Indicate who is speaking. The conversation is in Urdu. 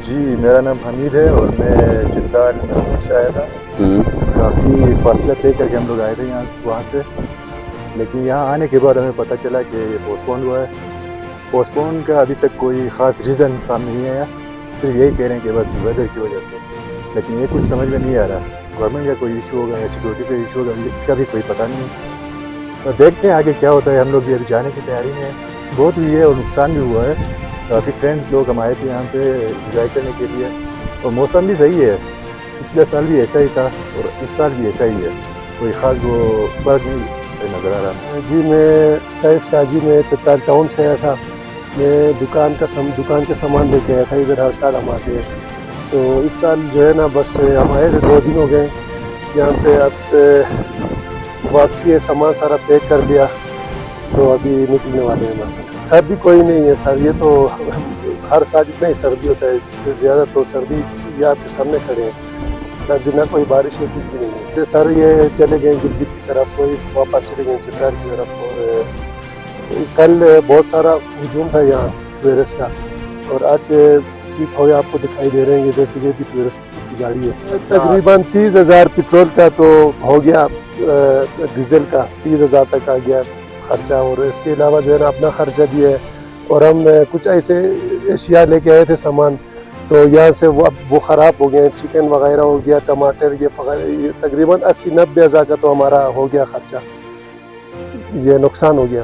Speaker 1: جی میرا نام حمید ہے اور میں چترال مسجد سے آیا تھا. کافی فاصلہ طے کر کے ہم لوگ آئے تھے یہاں وہاں سے, لیکن یہاں آنے کے بعد ہمیں پتہ چلا کہ یہ پوسٹ پون ہوا ہے. پوسٹ پون کا ابھی تک کوئی خاص ریزن سامنے نہیں آیا, صرف یہی کہہ رہے ہیں کہ بس ویدر کی وجہ سے, لیکن یہ کچھ سمجھ میں نہیں آ رہا. گورنمنٹ کا کوئی ایشو ہوگا یا سیکورٹی کا ایشو ہوگا, اس کا بھی کوئی پتہ نہیں ہے. تو دیکھتے ہیں آگے کیا ہوتا ہے. ہم لوگ بھی ابھی جانے کی تیاری میں ہیں. بہت ہوئی ہے اور نقصان بھی ہوا ہے. کافی فرینڈس لوگ ہم آئے تھے یہاں پہ انجوائے کرنے کے لیے, اور موسم بھی صحیح ہے. پچھلے سال بھی ایسا ہی تھا اور اس سال بھی ایسا ہی ہے, کوئی خاص وہ فرق نہیں نظر آ رہا.
Speaker 2: جی میں سیف شاہ جی میں چترال ٹاؤن سے آیا تھا. میں دکان کے سامان لے کے آیا تھا. ادھر ہر سال ہم آتے ہیں, تو اس سال جو ہے نا بس ہم آئے تھے 2 دن ہو گئے یہاں پہ. اب واپسی ہے, سامان سارا پیک کر دیا, تو ابھی نکلنے والے ہیں. بس سردی کوئی نہیں ہے سر, یہ تو ہر سال اتنا ہی سردی ہوتا ہے, اس سے زیادہ تو سردی یہ آپ کے سامنے کھڑے ہیں. سردی نہ کوئی بارش ہے, کچھ بھی نہیں ہے. سر یہ چلے گئے گلگت کی طرف, کوئی واپس چلے گئے چترال کی طرف. اور کل بہت سارا ہجوم تھا یہاں ٹورسٹ کا, اور آج ٹھیک ہو گیا. آپ کو دکھائی دے رہے ہیں, یہ دیکھیے بھی ٹورسٹ کی گاڑی ہے. تقریباً 30,000 پیٹرول کا تو ہو گیا, ڈیزل کا 30,000 تک آ گیا خرچہ, اور اس کے علاوہ جو ہے نا اپنا خرچہ بھی ہے. اور ہم کچھ ایسے اشیاء لے کے آئے تھے سامان, تو یہاں سے وہ خراب ہو گئے. چکن وغیرہ ہو گیا, ٹماٹر, یہ تقریباً 80-90 ہزار کا تو ہمارا ہو گیا خرچہ, یہ نقصان ہو گیا.